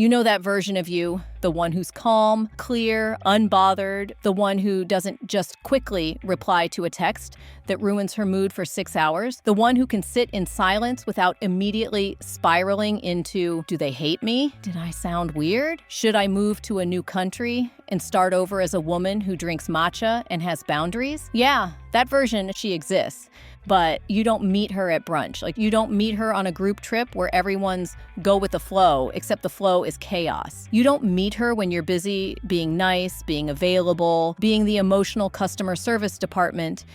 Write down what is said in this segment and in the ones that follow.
You know that version of you, the one who's calm, clear, unbothered, the one who doesn't just quickly reply to a text that ruins her mood for 6 hours, the one who can sit in silence without immediately spiraling into, do they hate me? Did I sound weird? Should I move to a new country and start over as a woman who drinks matcha and has boundaries? Yeah, that version, she exists. But you don't meet her at brunch. Like, you don't meet her on a group trip where everyone's go with the flow, except the flow is chaos. You don't meet her when you're busy being nice, being available, being the emotional customer service department.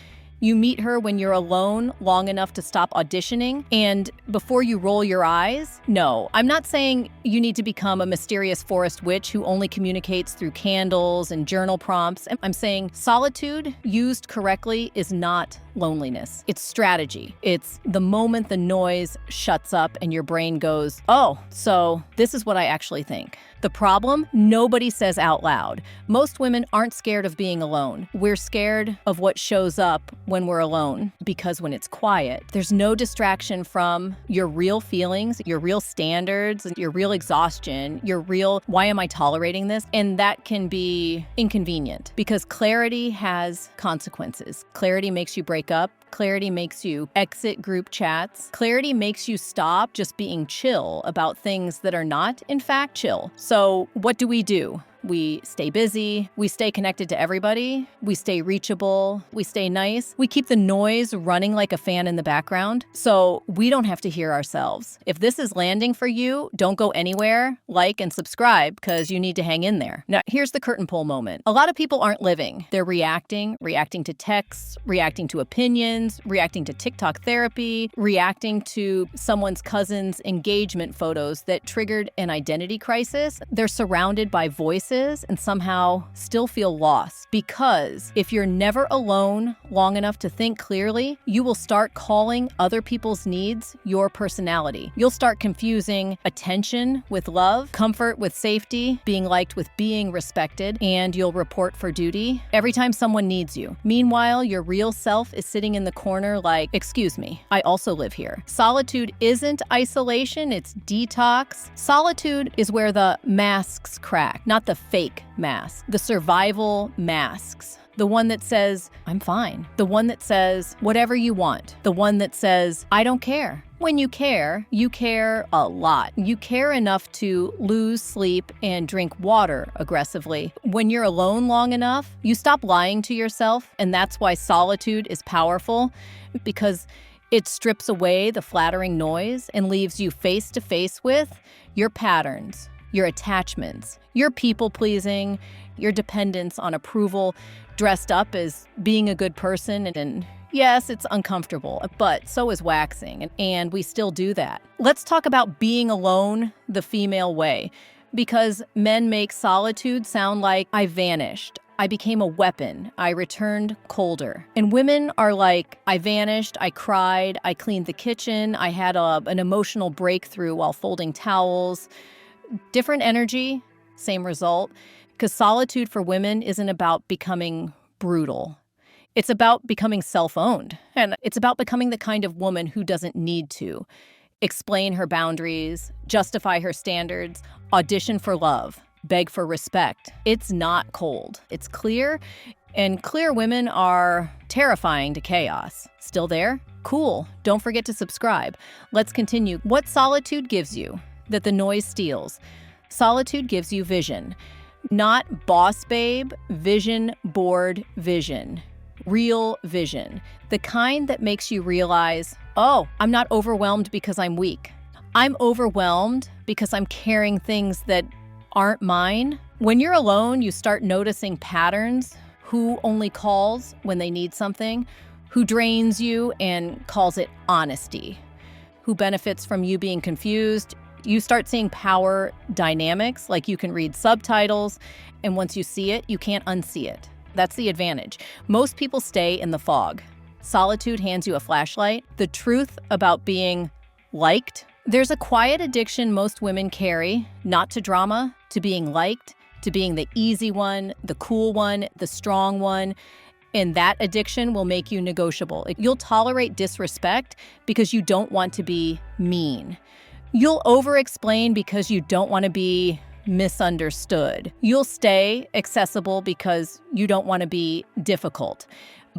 You meet her when you're alone long enough to stop auditioning and before you roll your eyes. No, I'm not saying you need to become a mysterious forest witch who only communicates through candles and journal prompts. I'm saying solitude used correctly is not loneliness. It's strategy. It's the moment the noise shuts up and your brain goes, oh, so this is what I actually think. The problem, nobody says out loud. Most women aren't scared of being alone. We're scared of what shows up when we're alone, because when it's quiet, there's no distraction from your real feelings, your real standards, your real exhaustion, your real, why am I tolerating this? And that can be inconvenient because clarity has consequences. Clarity makes you break up. Clarity makes you exit group chats. Clarity makes you stop just being chill about things that are not, in fact, chill. So what do? We stay busy, we stay connected to everybody, we stay reachable, we stay nice, we keep the noise running like a fan in the background, so we don't have to hear ourselves. If this is landing for you, don't go anywhere, like and subscribe, because you need to hang in there. Now, here's the curtain pull moment. A lot of people aren't living. They're reacting to texts, reacting to opinions, reacting to TikTok therapy, reacting to someone's cousin's engagement photos that triggered an identity crisis. They're surrounded by voices and somehow still feel lost. Because if you're never alone long enough to think clearly, you will start calling other people's needs your personality. You'll start confusing attention with love, comfort with safety, being liked with being respected, and you'll report for duty every time someone needs you. Meanwhile, your real self is sitting in the corner like, excuse me, I also live here. Solitude isn't isolation, it's detox. Solitude is where the masks crack, not the fake mask, the survival masks. The one that says, I'm fine. The one that says, whatever you want. The one that says, I don't care. When you care a lot. You care enough to lose sleep and drink water aggressively. When you're alone long enough, you stop lying to yourself, and that's why solitude is powerful, because it strips away the flattering noise and leaves you face to face with your patterns, your attachments, your people-pleasing, your dependence on approval, dressed up as being a good person. And yes, it's uncomfortable, but so is waxing, and we still do that. Let's talk about being alone the female way, because men make solitude sound like I vanished. I became a weapon. I returned colder. And women are like, I vanished, I cried, I cleaned the kitchen, I had an emotional breakthrough while folding towels. Different energy, same result. Because solitude for women isn't about becoming brutal. It's about becoming self-owned. And it's about becoming the kind of woman who doesn't need to explain her boundaries, justify her standards, audition for love, beg for respect. It's not cold. It's clear. And clear women are terrifying to chaos. Still there? Cool. Don't forget to subscribe. Let's continue. What solitude gives you that the noise steals? Solitude gives you vision. Not boss babe, vision board vision. Real vision. The kind that makes you realize, oh, I'm not overwhelmed because I'm weak. I'm overwhelmed because I'm carrying things that aren't mine. When you're alone, you start noticing patterns. Who only calls when they need something? Who drains you and calls it honesty? Who benefits from you being confused? You start seeing power dynamics, like you can read subtitles, and once you see it, you can't unsee it. That's the advantage. Most people stay in the fog. Solitude hands you a flashlight. The truth about being liked. There's a quiet addiction most women carry, not to drama, to being liked, to being the easy one, the cool one, the strong one. And that addiction will make you negotiable. You'll tolerate disrespect because you don't want to be mean. You'll over-explain because you don't want to be misunderstood. You'll stay accessible because you don't want to be difficult.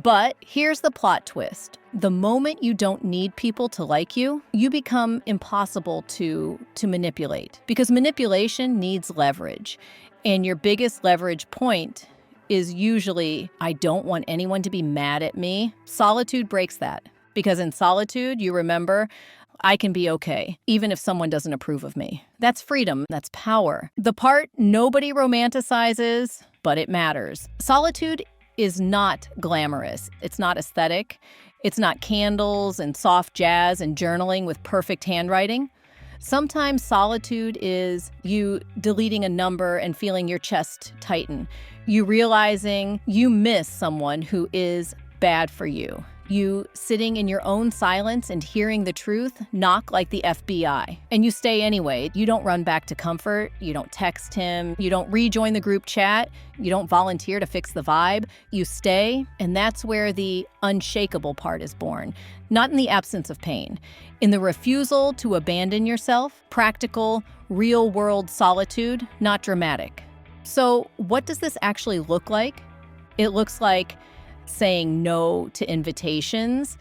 But here's the plot twist. The moment you don't need people to like you, you become impossible to manipulate, because manipulation needs leverage. And your biggest leverage point is usually, I don't want anyone to be mad at me. Solitude breaks that, because in solitude, you remember, I can be okay, even if someone doesn't approve of me. That's freedom. That's power. The part nobody romanticizes, but it matters. Solitude is not glamorous. It's not aesthetic. It's not candles and soft jazz and journaling with perfect handwriting. Sometimes solitude is you deleting a number and feeling your chest tighten. You realizing you miss someone who is bad for you. You sitting in your own silence and hearing the truth knock like the FBI. And you stay anyway. You don't run back to comfort. You don't text him. You don't rejoin the group chat. You don't volunteer to fix the vibe. You stay, and that's where the unshakable part is born. Not in the absence of pain. In the refusal to abandon yourself. Practical, real-world solitude, not dramatic. So what does this actually look like? It looks like saying no to invitations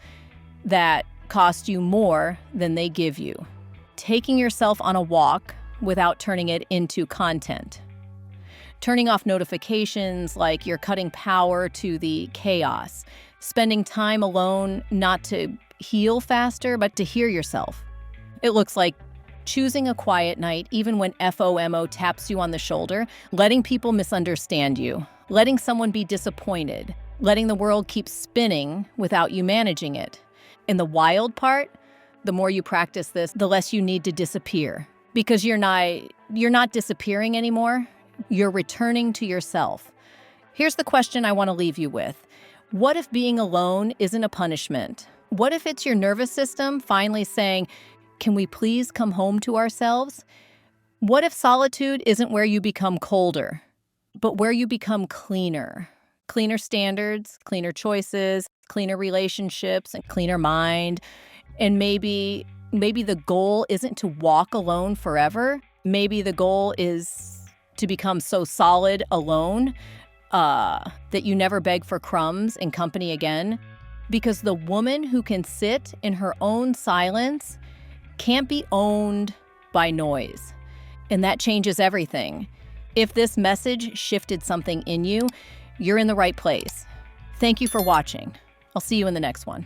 that cost you more than they give you. Taking yourself on a walk without turning it into content. Turning off notifications like you're cutting power to the chaos. Spending time alone not to heal faster, but to hear yourself. It looks like choosing a quiet night even when FOMO taps you on the shoulder, letting people misunderstand you, letting someone be disappointed, letting the world keep spinning without you managing it. And the wild part, the more you practice this, the less you need to disappear. Because you're not disappearing anymore, you're returning to yourself. Here's the question I want to leave you with. What if being alone isn't a punishment? What if it's your nervous system finally saying, can we please come home to ourselves? What if solitude isn't where you become colder, but where you become cleaner? Cleaner standards, cleaner choices, cleaner relationships, and cleaner mind. And maybe the goal isn't to walk alone forever. Maybe the goal is to become so solid alone that you never beg for crumbs and company again. Because the woman who can sit in her own silence can't be owned by noise. And that changes everything. If this message shifted something in you, you're in the right place. Thank you for watching. I'll see you in the next one.